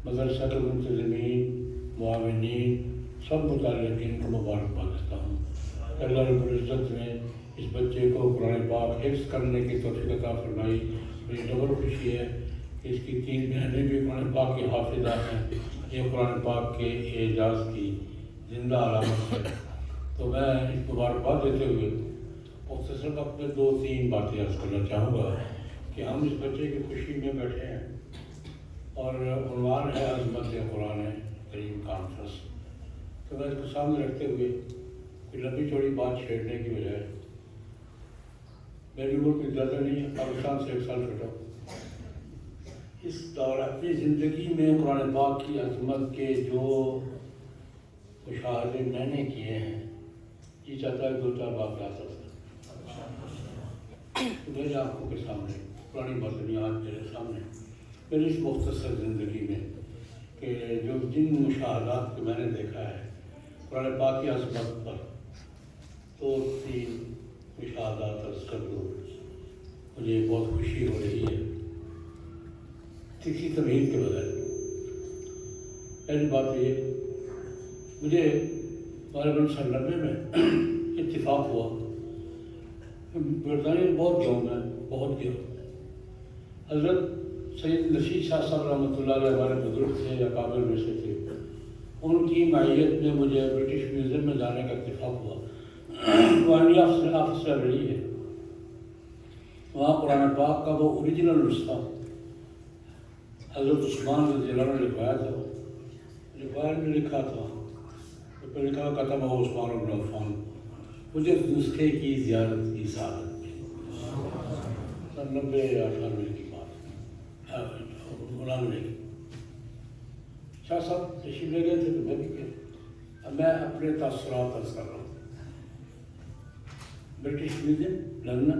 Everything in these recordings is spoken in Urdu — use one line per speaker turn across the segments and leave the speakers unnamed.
مدرسہ کے منتظمین، معاونین، سب متعلقین کو مبارکباد دیتا ہوں۔ اللہ رب العزت نے اس بچے کو قرآن پاک حفظ کرنے کی توفیق عطا فرمائی۔ مجھے ڈبل خوشی ہے کہ اس کی 3 بہنیں بھی قرآن پاک کی حافظہ ہیں۔ یہ قرآن پاک کے اعجاز کی زندہ علامت ہے۔ تو میں اس مبارکباد دیتے ہوئے مختصر وقت میں 2-3 باتیں عرض کرنا چاہوں گا کہ ہم اس بچے کی خوشی میں بیٹھے ہیں اور عنوان ہے عظمت قرآن کریم کانفرنس۔ تو میں اس کو سامنے رکھتے ہوئے کوئی لمبی چوڑی بات چھیڑنے کی بجائے، میری عمر کوئی زیادہ نہیں ہے، پاکستان سے 1 سال چھوٹا ہوں، اس دور اپنی زندگی میں قرآن پاک کی عظمت کے جو مشاہدے میں نے کیے ہیں، یہ چاہتا ہے 2-4 بات یاد رکھتا میری آنکھوں کے سامنے پرانی مدنیات میرے سامنے، میری اس مختصر زندگی میں کہ جن مشاہدات کو میں نے دیکھا ہے قرآن پاک کی عظمت پر، 2-3 مشاہدات عرض کر دو۔ مجھے بہت خوشی ہو رہی ہے کسی تمہید کے بغیر۔ پہلی بات یہ، مجھے غالباً 1990 میں اتفاق ہوا، برطانیہ میں بہت گیا ہوں، میں بہت گیا ہوں۔ حضرت سید نشید شاہ صاحب رحمۃ اللہ علیہ ہمارے بزرگ تھے یا قابل میں سے تھے، ان کی معیت میں مجھے برٹش میوزیم میں جانے کا اتفاق ہوا۔ وہاں انڈیا آفس لائبریری ہے، وہاں قرآن پاک کا وہ اوریجنل نسخہ حضرت عثمان رضی اللہ عنہ نے لکھوایا تھا، لکھوایا میں لکھا تھا، تو پھر لکھا کتب عثمان بن عفان، مجھے اس نسخے کی زیارت کی سعادت ملی۔ 90 یا 98 کی بات، 99 کی۔ شاہ صاحب تشریف لے گئے تھے تو میں بھی گیا۔ اب میں اپنے تاثرات عرض کر رہا ہوں۔ British museum London,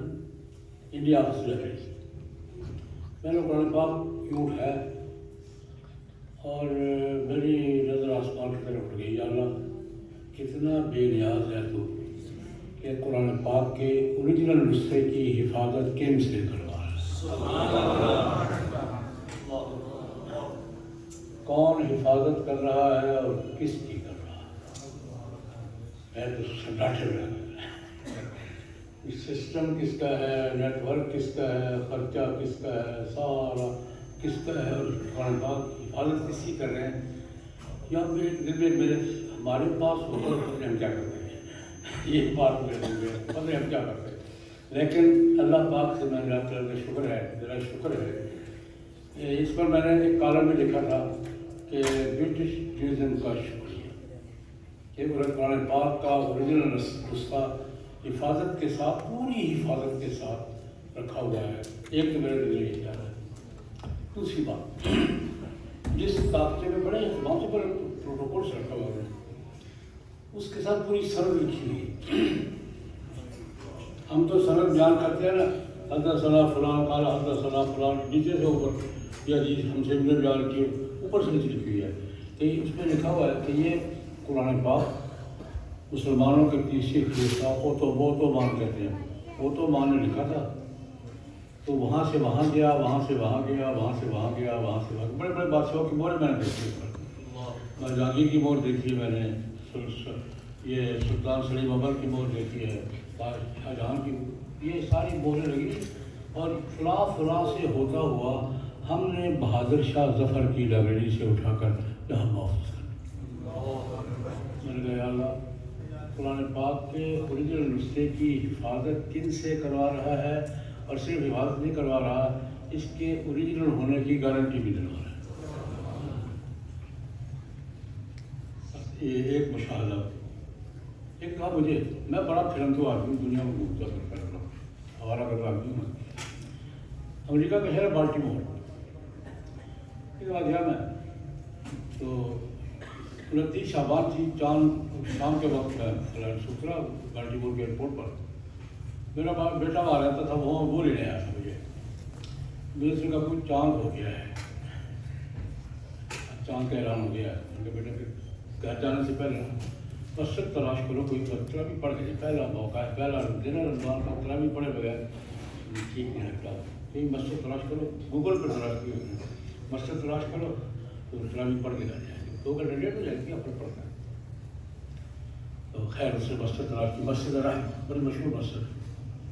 India office library, میں نے قرآن پاک یوں اٹھایا اور میری نظر آسمان کی طرف اٹھ گئی، یا اللہ کتنا بے نیاز ہے تو کہ قرآن پاک کے اوریجنل نسخے کی حفاظت کن سے کروا رہا ہے، کون حفاظت کر رہا ہے اور کس کی کر رہا ہے۔ میں تو سناٹے میں سسٹم کس کا ہے، نیٹ ورک کس کا ہے، خرچہ کس کا ہے، سارا کس کا ہے، اور قرآن پاک کی حفاظت کس کی کر رہے ہیں۔ یا میرے ہمارے پاس ہوتا ہے پتہ ہم کیا کرتے ہیں، یہ بات میرے دل میں پتہ ہم کیا کرتے ہیں۔ لیکن اللہ پاک سے میں نے شکر ہے، میرا شکر ہے۔ اس پر میں نے ایک کالم میں لکھا تھا کہ برٹش میوزیم کا شکریہ کہ قرآن پاک کا اوریجنل نسخہ حفاظت کے ساتھ، پوری حفاظت کے ساتھ رکھا ہوا ہے۔ ایک تو میرے دل میں یہ خیال ہے۔ دوسری بات، جس کاغذے میں بڑے اہتمام سے پروٹوکول سے رکھا ہوا ہے، اس کے ساتھ پوری سند لکھی ہوئی ہے۔ ہم تو سند بیان کرتے ہیں نا، حدثنا فلان قال حدثنا فلان، نیچے سے اوپر، یا جی ہم سے نے بیان کی، اوپر سے نیچے لکھی ہوئی ہے۔ کہ اس میں لکھا ہوا ہے کہ یہ قرآن پاک مسلمانوں کے تیسری خلیفہ اوتومان کہتے ہیں، اوتومان نے لکھا تھا، تو وہاں سے وہاں گیا، وہاں سے وہاں گیا، وہاں سے وہاں گیا، وہاں سے وہاں، بڑے بڑے بادشاہوں کی مہریں میں نے دیکھی ہے۔ جہانگیر کی مہر دیکھی ہے میں نے، یہ سلطان سلیم اول کی مہر دیکھی ہے، شاہ جہاں کی، یہ ساری مہریں لگی، اور فلاں سے ہوتا ہوا ہم نے بہادر شاہ ظفر کی لائبریری سے اٹھا کر یہاں محفوظ کر، میں نے کہا یا اللہ قرآن پاک کے اوریجنل نسخے کی حفاظت کن سے کروا رہا ہے، اور صرف حفاظت نہیں کروا رہا، اس کے اوریجنل ہونے کی گارنٹی بھی دلوا رہا ہے۔ یہ ایک مشاہدہ۔ ایک کہا مجھے، میں بڑا پھرنتو آدمی ہوں، دنیا میں گھومتا پھرتا رہتا ہوں، ہمارا کرتا آدمی ہوں۔ امریکہ کا شہر ہے بالٹیمور، ایک بار گیا میں تو 29 شعبان تھی، چاند شام کے وقت میں فلائٹ اترا بالٹیمور کے ایئرپورٹ پر، میرا بیٹا وہاں رہتا تھا، وہ لینے آیا تھا مجھے، میرے سے کہا کوئی چاند ہو گیا ہے، چاند کا اعلان ہو گیا ہے، ان کے بیٹے کے گھر جانے سے پہلے مسجد تلاش کرو، کوئی خطرہ بھی پڑ گیا، پہلا موقع ہے، پہلا دن رمضان کا خطرہ بھی پڑے بغیر ٹھیک نہیں لگتا، کوئی مسجد تلاش کرو، گوگل پہ تلاش کی، مسجد تلاش کرو، تو تراویح پڑھ کے جا جائیں گے، 2 گھنٹے ڈیڑھ ہو جائے گی اپنے پڑھنا ہے. تو خیر اس سے مسجد تلاش کی، مسجد رحم بڑی مشہور مسجد ہے،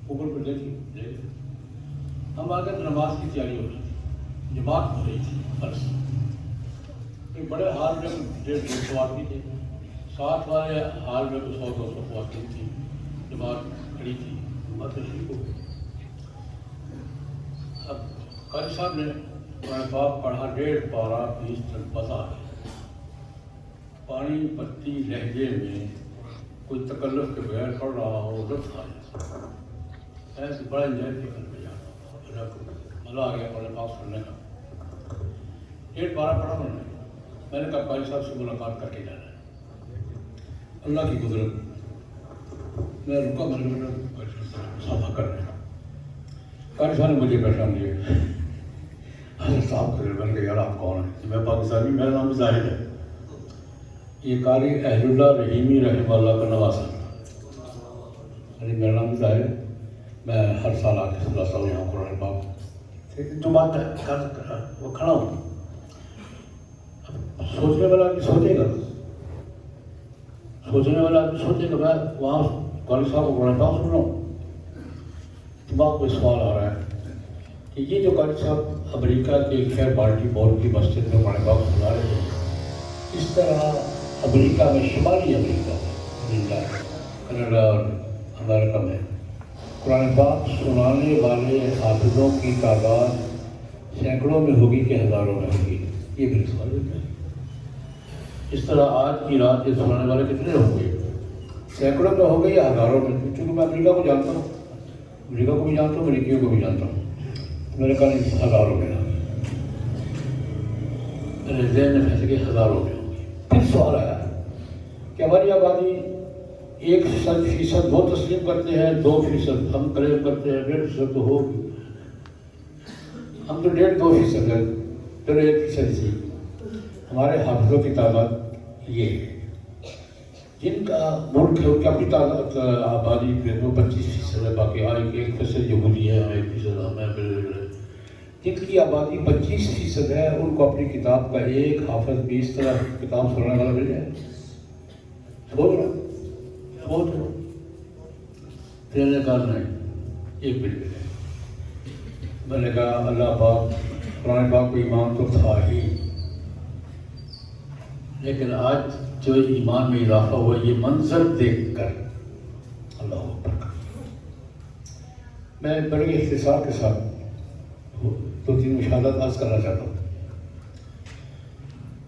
اوپر پہ دیکھیے. ہم آ گئے تو نماز کی تیاری ہو رہی تھی، جماعت ہو رہی تھی فرض. ایک بڑے ہال میں 150 آدمی تھے، 7 والے ہال میں تو 100-200 خواتین تھی، جماعت کھڑی تھی، بات تشریف ہو گئی. اب قاری صاحب نے قرآن پاک پڑھا 1.5 پارہ 20 تک بتا ہے، پانی پتی لہجے میں کوئی تکلف کے بغیر پڑھ رہا ہو، لطف آ جائے. ایسے بڑا انجوائے کے گھر میں جانا، مزہ آ گیا قرآن پاک سننے کا. 1.5 پارہ پڑھا میں نے کہا قاری صاحب سے ملاقات کر کے جانا ہے. اللہ کی قدرت میں رکا، میں نے مسافہ کر رہے ہیں. قاری صاحب نے مجھے پہچان لیا، حضرت صاحب کر رہے. میں نے کہا یار آپ کون ہیں؟ میں پاکستانی، میرا نام زاہد ہے. یہ قاری اہل اللہ رحیمی رحمہ اللہ کا نواسا. میرا نام زاہد ہے، میں ہر سال آ کے سناتا ہوں یہاں قرآن پاک. جو بات ہے وہ کھڑا ہوں. سوچنے والا آدمی سوچے گا، سوچنے والا آدمی سوچے گا میں وہاں قاری صاحب کو قرآن پاک سن رہا ہوں. دماغ میں سوال آ رہا ہے کہ یہ جو قاری صاحب امریکہ کے خیر بالٹی مور کی مسجد میں قرآن پاک سنا رہے ہیں، اس طرح امریکہ میں، شمالی امریکہ میں، کینیڈا اور امریکہ میں قرآن پاک سنانے والے حافظوں کی تعداد سینکڑوں میں ہوگی کہ ہزاروں میں ہوگی؟ یہ میرے سوال ہے. اس طرح آج کی رات یہ سنانے والے کتنے ہوں گے؟ سینکڑوں میں ہوں گے یا ہزاروں میں؟ چونکہ میں امریکہ کو جانتا ہوں، امریکہ کو بھی جانتا ہوں، امریکیوں کو بھی جانتا ہوں. میرے کہا ہزاروں میں، میرے ذہن میں پھنس کے ہزاروں میں ہوں گے. پھر سوال آیا کہ ہماری آبادی 1% وہ تسلیم کرتے ہیں، 2% ہم کلیم کرتے ہیں، 1.5% تو ہوگی. ہم تو 1.5-2% ہیں، چلو 1% ہی. ہمارے حافظوں کی تعداد یہ ہے، جن کا ملک ہے ان کی اپنی تعداد آبادی جو 25% ہے، باقی 1% یہودی ہے، 1% ہم ہیں. جن کی آبادی 25% ہے ان کو اپنی کتاب کا ایک حافظ 20 طرح کتاب سنانے والا مل جائے. سوچ رہا پھر نے کہا نہیں، ایک منٹ میں نے کہا اللہ پاک قرآن پاک کو ایمان تو تھا ہی، لیکن آج جو ایمان میں اضافہ ہوا یہ منظر دیکھ کر اللہ اکبر. میں بڑے اختصار کے ساتھ 2-3 مشاہدات عرض کرنا چاہتا ہوں.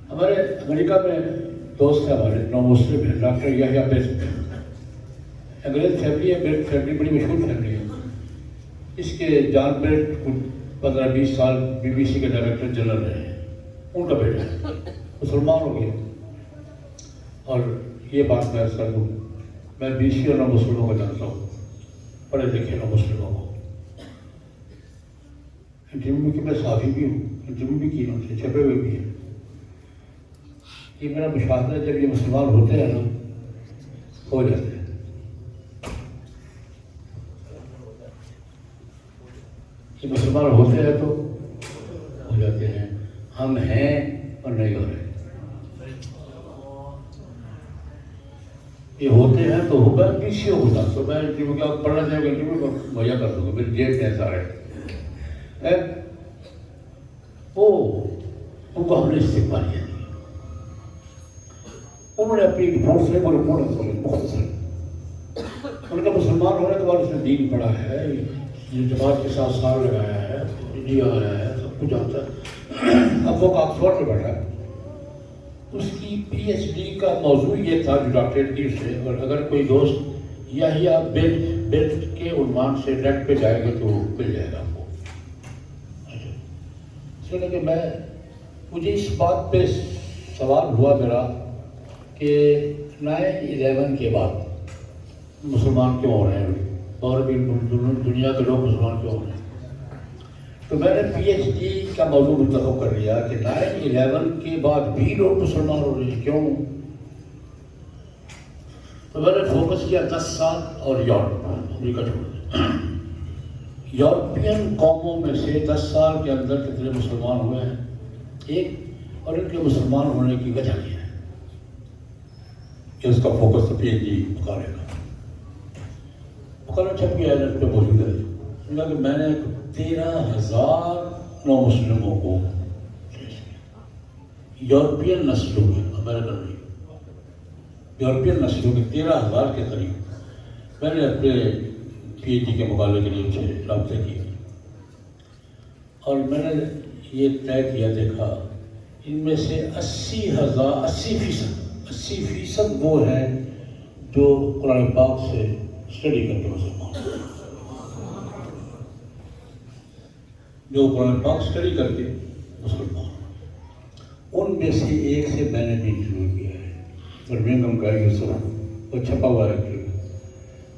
ہمارے امریکہ میں دوست ہے ہمارے، نو مسلم ہے، ڈاکٹر یحییٰ بیسٹ. انگریز فیملی ہے، بیسٹ فیملی بڑی مشہور فیملی ہے. اس کے جان بیسٹ کچھ 15-20 سال BBC کے ڈائریکٹر جنرل رہے ہیں. ان کا بیٹا ہے، مسلمان ہو گیا. اور یہ بات میں عرض کر دوں، میں 20 اور نو مسلموں کو جانتا ہوں، پڑھے لکھے نو مسلموں کو. انٹرویو کی میں صحافی بھی ہوں، انٹرویو بھی کی ان سے، چھپے ہوئے بھی ہیں. یہ میرا مشاہدہ ہے، جب یہ مسلمان ہوتے ہیں نا ہو جاتے ہیں. یہ مسلمان ہوتے ہیں تو ہو جاتے ہیں. ہم ہیں اور نہیں ہو رہے. یہ ہوتے ہیں تو ہوگا. پیچھے ہوتا تو میں انٹرویو کیا پڑھنا چاہوں گا، انٹرویو مہیا کر دوں گا، میری جیب میں سارے ان کو ہم نے استقبال کیا. انہوں نے اپنی رپورٹ سے وہ رپورٹ مختصر ان کا مسلمان ہونے کے بعد اس نے دین پڑھا ہے، یہ جماعت کے ساتھ سال لگایا ہے، انڈیا آیا ہے، سب کچھ جانتا ہے. اب وہ آکسفورڈ میں بیٹھا ہے. اس کی PhD کا موضوع یہ تھا جو ڈاکٹریٹ کی اس نے. اور اگر کوئی دوست یحییٰ بیسٹ کے عنوان سے نیٹ پہ جائے گا تو مل جائے گا آپ کو. اس لیے کہ مجھے اس بات پہ سوال ہوا میرا کہ 9/11 کے بعد مسلمان کیوں ہو رہے ہیں اور بھی دنیا کے لوگ مسلمان کیوں ہو رہے ہیں. تو میں نے PhD کا موضوع منتخب کر لیا کہ 9/11 کے بعد بھی لوگ مسلمان ہو رہے ہیں کیوں. تو میں نے فوکس کیا 10 سال اور یورپ، امریکہ چھوڑ دیا. یورپین قوموں میں سے 10 سال کے اندر کتنے مسلمان ہوئے ہیں ایک، اور ان کے مسلمان ہونے کی وجہ کیا ہے، کہ اس کا فوکس پی ایچ ڈی مقالے کا مقالہ چھپ گیا ہے، نیٹ پہ موجود ہے کہ میں نے 13,000 نو مسلموں کو یورپین نسلوں کے، امریکن نہیں، یورپین نسلوں کے 13,000 کے قریب میں نے اپنے پی ایچ ڈی کے مقابلے کے لیے ان سے رابطے کیے، اور میں نے یہ طے کیا دیکھا ان میں سے 80% وہ ہیں جو قرآن پاک سے اسٹڈی کر کے مسلمان، جو قرآن پاک اسٹڈی کر کے مسلمان، ان میں سے ایک سے میں نے بھی انٹرویو کیا ہے، برمنگھم کا یوسف، وہ چھپا ہوا ہے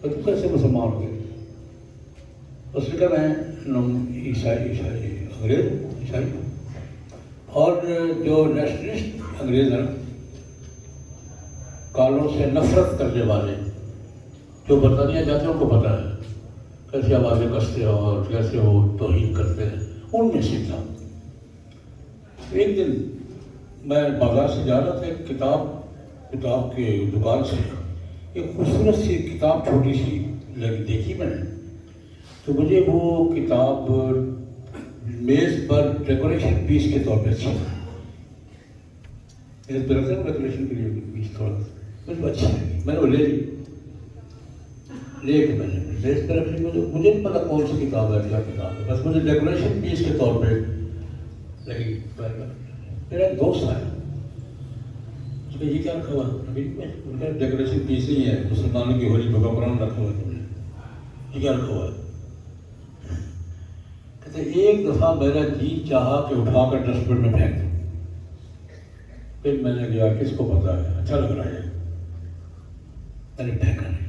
تو کیسے مسلمان ہو گئے؟ اس نے کہا میں عیسائی انگریز عیسائی، اور جو نیشنلسٹ انگریز ہیں، کالوں سے نفرت کرنے والے جو برطانیہ جاتے ہیں ان کو پتہ ہے کیسے آوازیں کستے ہیں اور کیسے وہ توہین کرتے ہیں، ان میں سے تھا۔ ایک دن میں بازار سے جا رہا تھا، ایک کتاب کے دکان سے ایک خوبصورت سی کتاب چھوٹی سی دیکھی میں نے، تو مجھے وہ کتاب میز پر ڈیکوریشن پیس کے طور پہ اچھی میز پہ رکھتے ہیں ڈیکوریشن کے لیے پیس، تھوڑا مجھے اچھی لگی، میں نے وہ لے کے میں نے میز پہ رکھ لی، مجھے نہیں پتا کون سی کتاب ہے، کیا کتاب ہے، بس مجھے ڈیکوریشن پیس کے طور پہ لگی۔ میرا ایک دوست آیا، اس نے یہ کیا رکھا ہوا ہے؟ ڈیکوریشن پیس نہیں ہے، مسلمانوں کی ہولی پہ قرآن رکھا ہوا ہے تم نے، یہ کیا رکھا ہوا ہے؟ کہتے ایک دفعہ میرا جی چاہا کہ اٹھا کر ڈسٹ بن میں پھینک دوں، پھر میں نے کہا کس کو پتا ہے، اچھا لگ رہا ہے، میں نے پھینکا نہیں،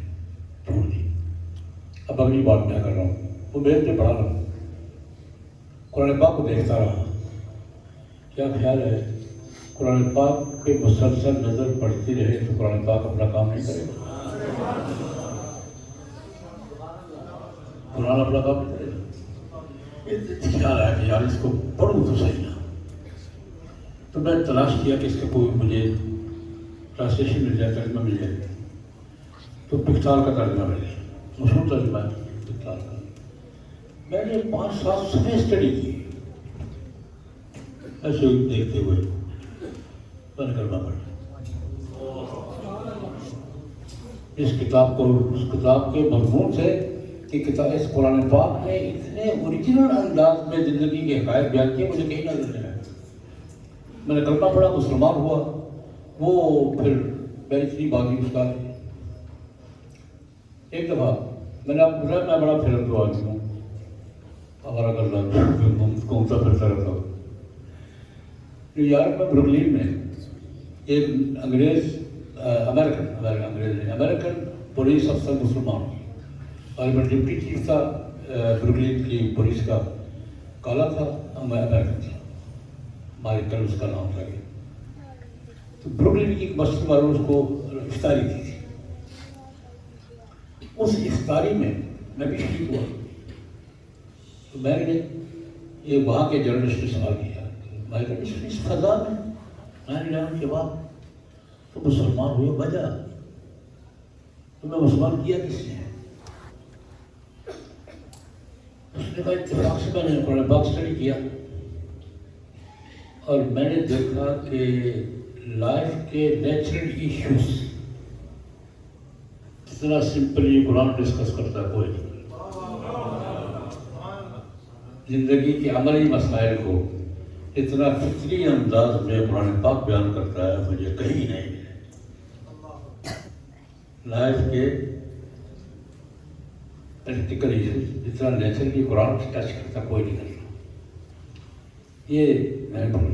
چھوڑ دی۔ اب اگلی بات میں کر رہا ہوں، وہ میرے پہ پڑھا رہا، قرآن پاک کو دیکھتا رہا، کیا خیال ہے قرآن پاک پہ مسلسل نظر پڑتی رہے تو قرآن پاک اپنا کام نہیں کرے گا، قرآن اپنا کام نہیں کرے گا۔ خیال آیا کہ یار اس کو پڑھوں تو صحیح نہ، تو میں تلاش کیا کہ اس کا کوئی مجھے ٹرانسلیشن مل جائے، ترجمہ مل جائے، تو پکتال کا ترجمہ مل گیا، مشہور ترجمہ ہے پکتال کا۔ میں نے 5-7 صفحے اسٹڈی کی ایسے دیکھتے ہوئے، بند کرنا پڑا اس کتاب کو، اس کتاب کے مضمون سے کہ کتاب اس قرآن پاک نے اتنے اوریجنل انداز میں زندگی کے حقائق بیان کیے، مجھے کہیں نظر نہیں آیا۔ میں نے کلمہ پڑھا، مسلمان ہوا، وہ پھر بیچری بازی اس کا۔ ایک دفعہ میں نے آپ کو بتایا میں بڑا پھرتا آدمی ہوں، ہمارا کرنا گھومتا پھرتا رہتا ہوں۔ نیو یارک میں بروکلین میں ایک امریکن پولیس افسر مسلمان، اور میں ڈپٹی چیف تھا بروکلین کی پولیس کا، کالا تھا، میں امریکن تھا، مائیکل اس کا نام تھا۔ تو بروکلین کی ایک مسجد والوں اس کو افطاری دی تھی، اس افطاری میں بھی شریک ہوا، تو میں نے یہ وہاں کے جرنلسٹ نے سوال کیا، مائیکل اس فضا میں 9/11 کے بعد تو مسلمان ہوئے، وجہ تو میں مسلمان کیا کس نے؟ اس نے کہا اتفاق سے میں نے قرآن پاک اسٹڈی کیا، اور میں نے دیکھا کہ لائف کے نیچرل ایشوز اتنا سمپلی قرآن ڈسکس کرتا ہے کوئی نہیں، زندگی کے عملی مسائل کو اتنا فطری انداز میں قرآن پاک بیان کرتا ہے، مجھے کہیں نہیں ملے۔ لائف کے پریکٹیکل ایشوز اتنا نیچرلی قرآن ٹچ کرتا کوئی نہیں کرتا، یہ میں بول۔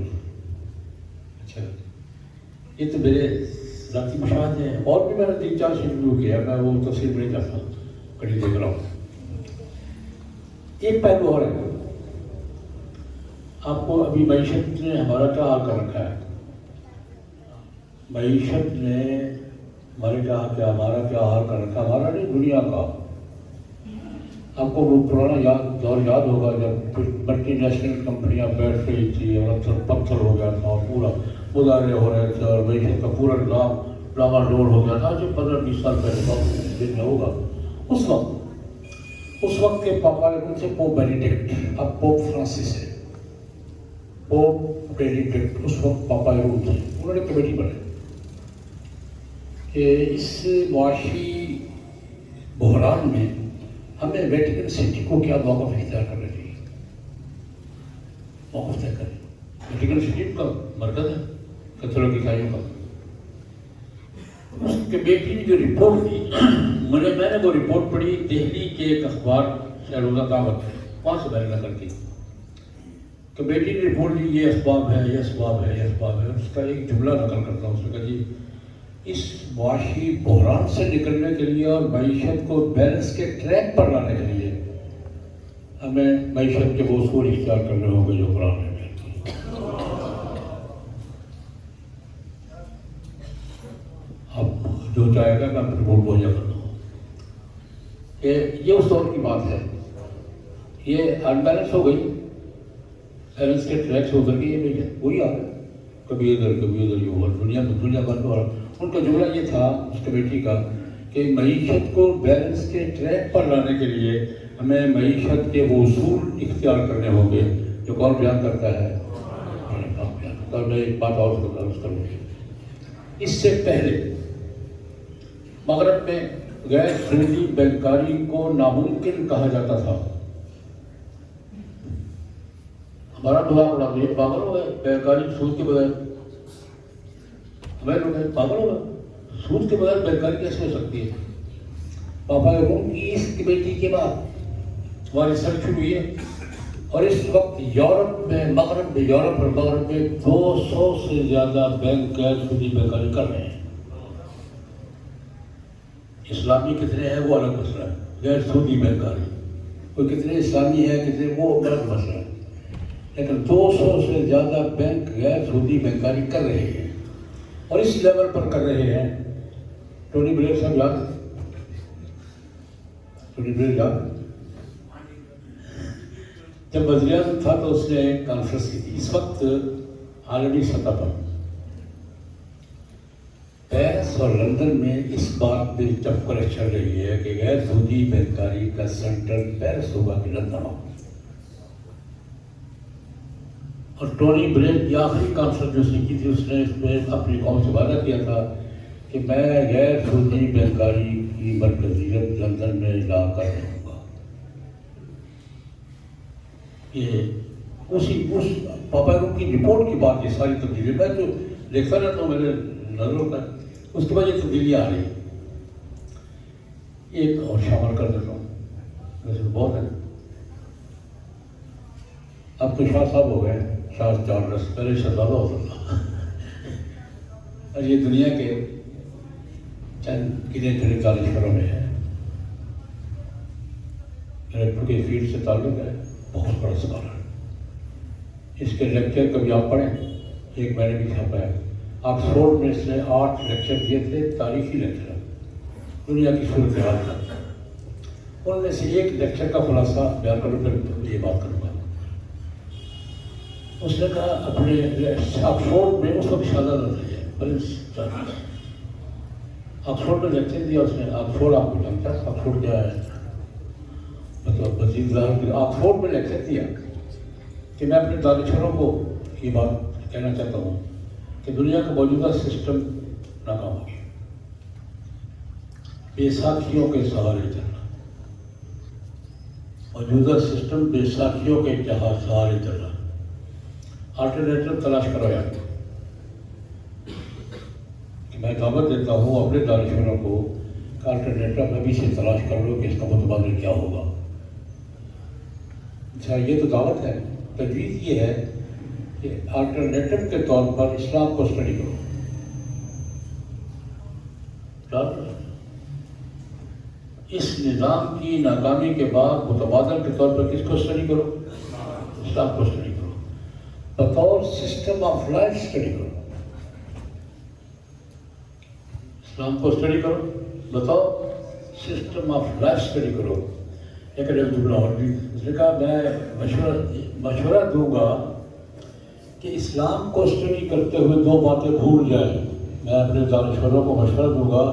اچھا، یہ تو میرے ذاتی مشاہدے ہیں، اور بھی میں نے 3-4 شروع کیا، میں وہ تفصیل میں نہیں کرتا، کڑی دیکھ رہا ہوں۔ ایک پہلو اور ہے، آپ کو ابھی معیشت نے ہمارا کیا حال کر رکھا ہے، معیشت نے ہمارا کیا حال کر رکھا ہے، ہمارا نہیں دنیا کا۔ آپ کو وہ پرانا دور یاد ہوگا جب ملٹی نیشنل کمپنیاں بیٹھ رہی تھی اور افسر پتھر ہو گیا تھا اور پورا مظاہرے ہو رہے تھے اور معیشت کا پورا نظام ڈاما ڈول ہو گیا تھا. جو 15-20 سال پہلے دن میں ہوگا اس وقت کے پاپا تھے پوپ بینیڈکٹ. اب پوپ فرانسس ہے. پوپ بینیڈکٹ اس وقت پاپا تھے. انہوں نے کمیٹی بنائی کہ اس معاشی بحران میں ہمیں ویٹیکن سٹی کو کیا موقف اختیار کرنا چاہیے. موقف طے کریں. ویٹیکن سٹی کا مرکز ہے کتھولک عیسائیوں کا. اس کے بیٹی نے جو رپورٹ دی میں نے وہ رپورٹ پڑھی دہلی کے ایک اخبار شہروزہ دعوت وہاں سے میں نے نقل کی کہ بیٹی نے رپورٹ دی یہ اسباب ہے یہ اسباب ہے یہ اسباب ہے. اس کا ایک جملہ نقل کرتا ہوں. اس نے کہا جی اس معاشی بحران سے نکلنے کے لیے اور معیشت کو بیلنس کے ٹریک پر لانے کے لیے ہمیں معیشت کے وہ اصول اختیار کرنے ہوں گے جو قرآن میں بیان کیے. اب جو چاہے گا میں اپنی رپورٹ مہیا کرتا ہوں کہ یہ اس دور کی بات ہے. یہ انبیلنس ہو گئی, بیلنس کے ٹریک سے اتر گئی. یہ نہیں ہے وہی آ رہا ہے کبھی ادھر یہ ہوا. دنیا بند ہو رہا. ان کا جملہ یہ تھا اس کمیٹی کا کہ معیشت کو بیلنس کے ٹریک پر لانے کے لیے ہمیں معیشت کے وہ اصول اختیار کرنے ہوں گے جو کون بیان کرتا ہے. اور میں ایک بات اور کروں. اس سے پہلے مغرب میں غیر سودی بینکاری کو ناممکن کہا جاتا تھا. ہمارا مذاق اڑاتے ہیں پاگل ہو گئے بینکاری سود کے بغیر. ہمیں لوگ پاگل ہوگا سود کے بغیر بینکاری کیسے ہو سکتی ہے. پاپا روم کی اس کمیٹی کے بعد ہماری ریسرچ شروع ہوئی ہے اور اس وقت یورپ میں یورپ اور مغرب میں 200 سے زیادہ بینک غیر سودی بینکاری کر رہے ہیں. اسلامی کتنے ہیں وہ الگ مسئلہ ہے. غیر سودی بینکاری کوئی کتنے اسلامی ہے کتنے وہ الگ مسئلہ ہے. لیکن 200 سے زیادہ بینک غیر سودی بینکاری کر رہے ہیں اور اس لیول پر کر رہے ہیں. ٹونی بلیئر صاحب یاد ہے؟ ٹونی بلیئر یاد جب وزیر اعظم تھا تو اس نے ایک کانفرنس کی تھی. اس وقت عالمی سطح پر پیرس اور لندن میں اس بات پہ چپکر چل رہی ہے کہ غیر سودی بینکاری کا سینٹر پیرس ہوگا کہ لندن ہوگا. اور ٹونی بلیئر کی آخری کانفرنس جو اس نے کی تھی اس نے اس میں اپنی قوم سے وعدہ کیا تھا کہ میں غیر سودی بینکاری کی مرکزیت لندن میں لا کر رہوں گا. یہ اس پاپا کی رپورٹ کی بات یہ ساری تبدیلی میں جو دیکھتا رہتا ہوں میرے نظروں کا اس کے بعد یہ تبدیلیاں آ رہی ہیں. ایک اور شامل کر دیتا ہوں ویسے بہت ہے. اب تو شاہ صاحب ہو گئے شاہ چارلس پہلے شہزادہ ہوتا تھا اور یہ دنیا کے چند گنے چنے دانشوروں میں ہے. الیکٹرک کے فیلڈ سے تعلق ہے. بہت بڑا اسکالر. اس کے لیکچر کبھی آپ پڑھیں. ایک میں نے بھی چھاپا ہے. آکسفورڈ میں اس نے 8 لیکچر دیے تھے تاریخی لیکچر دنیا کی صورتحال کا. ان میں سے ایک لیکچر کا خلاصہ بیان کروں پھر یہ بات کروں گا. اس نے کہا اپنے آکسفورڈ میں اس وقت شہزادہ تھے پرنس چارلس. آکسفورڈ میں لیکچر دیا اس نے. آکسفورڈ آپ کو جانتا ہے آکسفورڈ کیا ہے مطلب وزیر ظاہر. آکسفورڈ میں لیکچر دیا کہ میں اپنے دانشوروں کو یہ بات کہنا چاہتا ہوں کہ دنیا کا موجودہ سسٹم ناکام ہو گیا. بے ساکھیوں کے سہارے چلنا. موجودہ سسٹم بے ساکھیوں کے سہارے چلنا. آلٹرنیٹو تلاش کرو یار. میں دعوت دیتا ہوں اپنے دانشوروں کو کہ آلٹرنیٹو ابھی سے تلاش کر لو کہ اس کا متبادل کیا ہوگا. اچھا یہ تو دعوت ہے. تجویز یہ ہے کہ آلٹرنیٹو کے طور پر اسلام کو اسٹڈی کرو. اس نظام کی ناکامی کے بعد متبادل کے طور پر کس کو اسٹڈی کرو؟ اسلام کو اسٹڈی کرو. بطور سسٹم آف لائف اسٹڈی کرو. اسلام کو اسٹڈی کرو بتاؤ سسٹم آف لائف اسٹڈی کرو. لیکن ایک جملہ اور بھی اس نے کہا میں مشورہ دوں گا کہ اسلام کو اسٹڈی کرتے ہوئے دو باتیں بھول جائیں. میں اپنے دانشوروں کو مشورہ دوں گا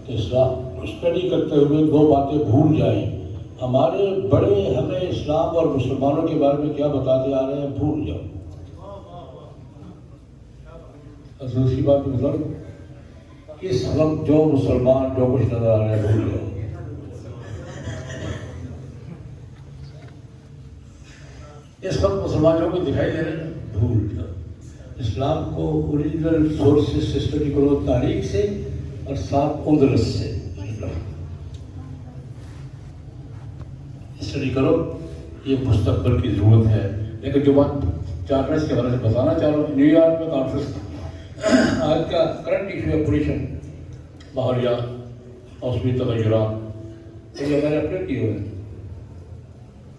کہ اسلام اسٹڈی کرتے ہوئے دو باتیں بھول جائیں. ہمارے بڑے ہمیں اسلام اور مسلمانوں کے بارے میں کیا بتاتے آ رہے ہیں بھول جاؤ. دوسری بات مطلب اس وقت جو مسلمان جو کچھ نظر آ رہے ہیں بھول جاؤ. اس وقت مسلمانوں کو دکھائی دے رہے ہیں بھول جاؤ. اسلام کو اوریجنل سورسز سے اسٹڈی کرو, تاریخ سے اور ساتھ اندرس سے اسٹڈی کرو. یہ مستقبل کی ضرورت ہے. لیکن جو بات چار اس کے بارے میں بتانا چاہ رہا ہوں, نیو یارک میں کانفرنس آج کا کرنٹ ایشو ہے پولیوشن, ماحولیات, موسمی تغیرات, یہ ہمارے اپنے کیے ہوئے ہیں.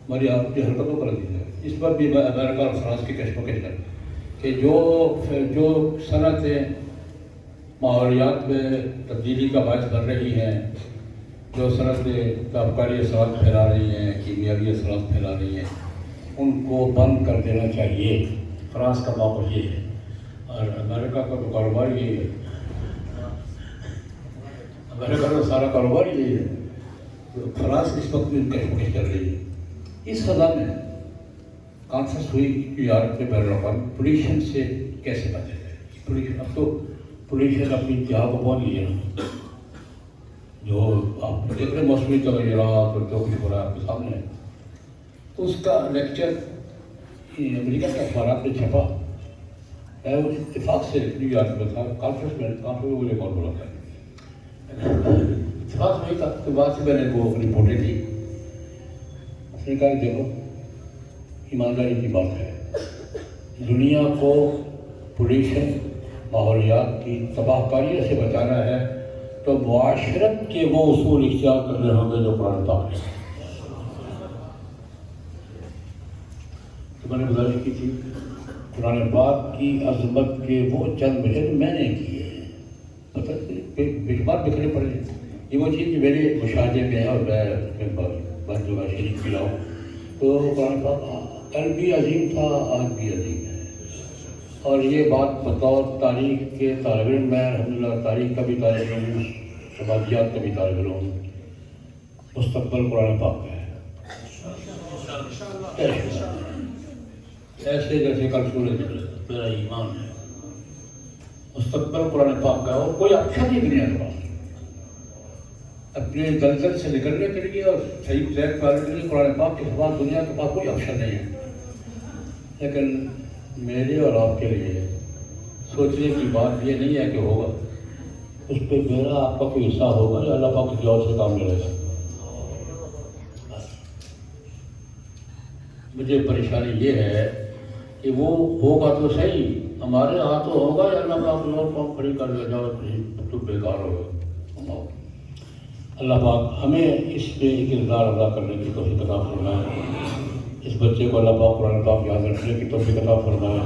ہماری آپ کی حرکتوں کر دی جائے. اس پر بھی میں امریکہ اور فرانس کی کشمکش ہے کہ جو صنعتیں ماحولیات میں تبدیلی کا باعث بن رہی ہیں, جو صنعتیں تابکاری اثرات پھیلا رہی ہیں, کیمیاوی اثرات پھیلا رہی ہیں, ان کو بند کر دینا چاہیے. فرانس کا موقف یہ ہے اور امریکہ کا تو کاروبار یہی ہے. امریکہ کا سارا کاروبار یہی ہے. فرانس اس وقت بھی کشمکش کر رہی ہے. اس فضا میں کانفرنس ہوئی نیو یارک میں بین الاقوامی پولیوشن سے کیسے بچا جائے. پولیوشن اب تو پولیوشن اپنی انتہا کو پہنچ گئی ہے. جو آپ دیکھ رہے ہیں موسمی تغیرات اور جو کچھ ہو رہا ہے آپ کے سامنے ہے. تو اس کا لیکچر امریکہ کے اخبارات میں چھپا. میں اس اتفاق سے نیو یارک میں تھا کانفرنس میں مجھے کون بولا تھا. اتفاق میں تھا تو بعد سے میں نے وہ رپورٹیں دی. اس نے کہا کہ دیکھو ایمانداری کی بات ہے, دنیا کو پولیوشن ماحولیات کی تباہ کاریوں سے بچانا ہے تو معاشرت کے وہ اصول اختیار کرنے ہوں گے جو قرآن پاک ہے. تو میں نے گزارش کی تھی قرآن پاک کی عظمت کے وہ چند مشن میں نے کیے ہیں, پتہ بے شمار بکھرے پڑے ہیں. یہ وہ چیز میرے مشاہدے میں ہے اور میں بات جو میں شریک بھی رہا ہوں. تو قرآن پاک کل بھی عظیم تھا, آج بھی عظیم ہے. اور یہ بات بطور تاریخ کے طالب علم میں الحمدللہ تاریخ کا بھی طالب علم ہوں, سماجیات کا بھی طالب علم ہوں. مستقبل قرآن پاک کا ہے. ایسے جیسے کل سورج میرا ایمان ہے. مستقبل قرآن پاک کا ہے اور کوئی آپشن نہیں دنیا کے پاس. اپنے دلدل سے نکلنے کے لیے اور صحیح ذہن پانے کے لیے قرآن پاک کے بعد دنیا کے پاس کوئی آپشن نہیں ہے. لیکن میرے اور آپ کے لیے سوچنے کی بات یہ نہیں ہے کہ ہوگا, اس پہ میرا آپ کا کوئی حصہ ہوگا یا اللہ پاک کسی اور سے کام لے گا. مجھے پریشانی یہ ہے کہ وہ ہوگا تو صحیح, ہمارے ہاتھوں ہوگا یا اللہ پاک اور قوم کھڑی کر لے جاؤ تو بیکار ہوگا. اللہ پاک ہمیں اس میں کردار ادا کرنے کی توفیق عطا فرمائے. اس بچے کو اللہ پاک قرآن پاک یاد رکھنے کی توفیق عطا فرمائے.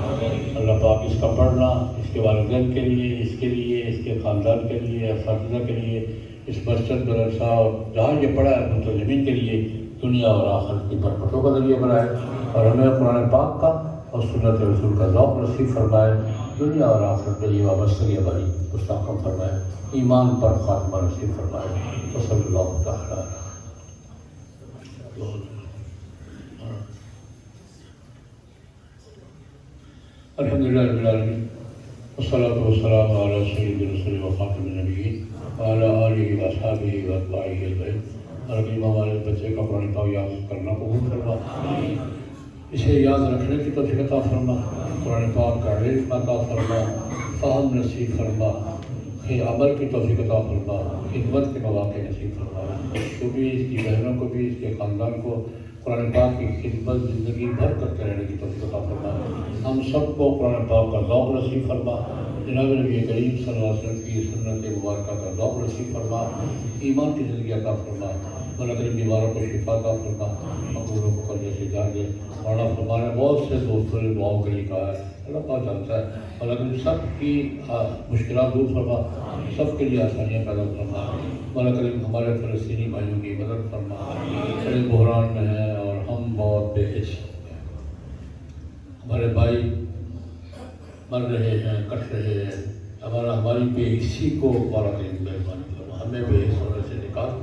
اللہ پاک اس کا پڑھنا اس کے والدین کے لیے, اس کے لیے, اس کے خاندان کے لیے, اساتذہ کے لیے, اس مسجد مدرسہ اور جہاں یہ پڑھا ہے متظمین کے لیے دنیا اور آخرت کی برکتوں کا ذریعہ بنائے. اور ہمیں قرآن پاک کا اور سنت رسول کا ذوق نصیب فرمائے. دنیا اور آخرت میں یہ وابستگی ہماری مستحکم فرمائے. ایمان پر خاتمہ نصیب فرمائے. وصلی اللہ تعالیٰ الحمدللہ رب العالمین والصلاۃ والسلام علی سید الرسول وخاتم النبیین وعلی آلہ واصحابہ واتباعہ اجمعین. ربی ہمارے بچے کا قرآن پاک یاد کرنا قبول فرما, اسے یاد رکھنے کی توفیق عطا فرما. قرآن پاک کا علم عطا فرما, فہم نصیب فرما, عمل کی توفیق عطا فرما, خدمت کے مواقع نصیب فرما. تو بھی اس کی بہنوں کو بھی اس کے خاندان کو قرآن پاک کی خدمت زندگی بھر کرتے رہنے کی توفیق عطا فرما. ہم سب کو قرآن پاک کا ذوق نصیب فرما. جناب نبی کریم صلی اللہ علیہ وسلم کی سنت مبارکہ کا ذوق نصیب فرما. ایمان کی زندگی عطا فرما. مولا کریم بیماروں کو شفا عطا فرما، مقبول و مقدس سے جان دے۔ مولانا فرمانے بہت سے دوستوں نے دعاؤں کے لیے کہا ہے، اللہ پاک جانتا ہے، مولا کریم سب کی مشکلات دور فرما، سب کے لیے آسانیاں پیدا فرما۔ مولا کریم ہمارے فلسطینی بھائیوں کی مدد فرما، بڑے بحران میں ہیں اور ہم بہت بے حس ہیں، ہمارے بھائی مر رہے ہیں، کٹ رہے ہیں، ہماری بے حسی کو مولا کریم مہربانی کرو، ہمیں بے حس ہونے سے نکال۔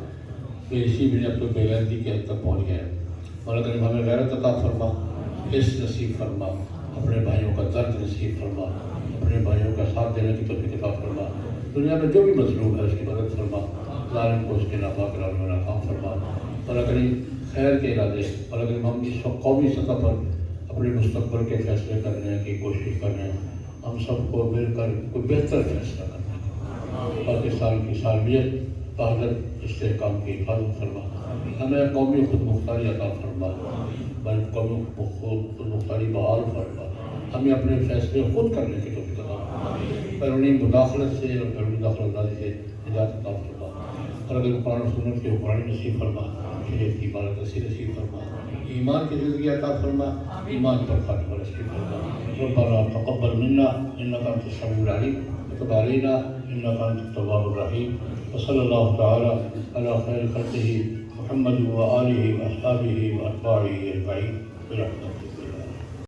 بے حسی بھی اب تو بے غیرتی کے حد تک پہنچ گئے ہیں، مولا کریم ہمیں غیرت عطا فرما، حس نصیب فرما، اپنے بھائیوں کا درد نصیب فرما، اپنے بھائیوں کا ساتھ دینے کی توفیق عطا فرما۔ دنیا میں جو بھی مظلوم ہے اس کی مدد فرما، ظالم کو اس کے ناپاک ارادوں میں ناکام فرما۔ مولا کریم خیر کے ارادے، مولا کریم ہم اس وقت قومی سطح پر اپنے مستقبل کے فیصلے کرنے کی کوشش کر رہے ہیں، ہم سب کو مل کر کوئی بہتر فیصلہ کرنے کی، پاکستان کی سالمیت وحدت استحکام کی حفاظت فرما، ہمیں قومی خود مختاری عطا فرما، قومی خود مختاری بحال فرما، ہمیں اپنے فیصلے خود کرنے کی توفیق عطا فرما، بیرونی مداخلت سے اور بیرونی دخل اندازی سے نجات عطا فرما، اور اگر قرآن و سنت کی حکمرانی نصیب فرما، شریعت کی عبادت نصیب فرما، ایمان کی زندگی عطا فرما، ایمان پر خاتمہ نصیب فرما۔ ربنا تقبل منا انك انت السميع العليم وتب علينا انك انت التواب الرحيم، وصلى الله تعالى على خير خلقه محمد وآله وأصحابه وأتباعه أجمعين برحمتك.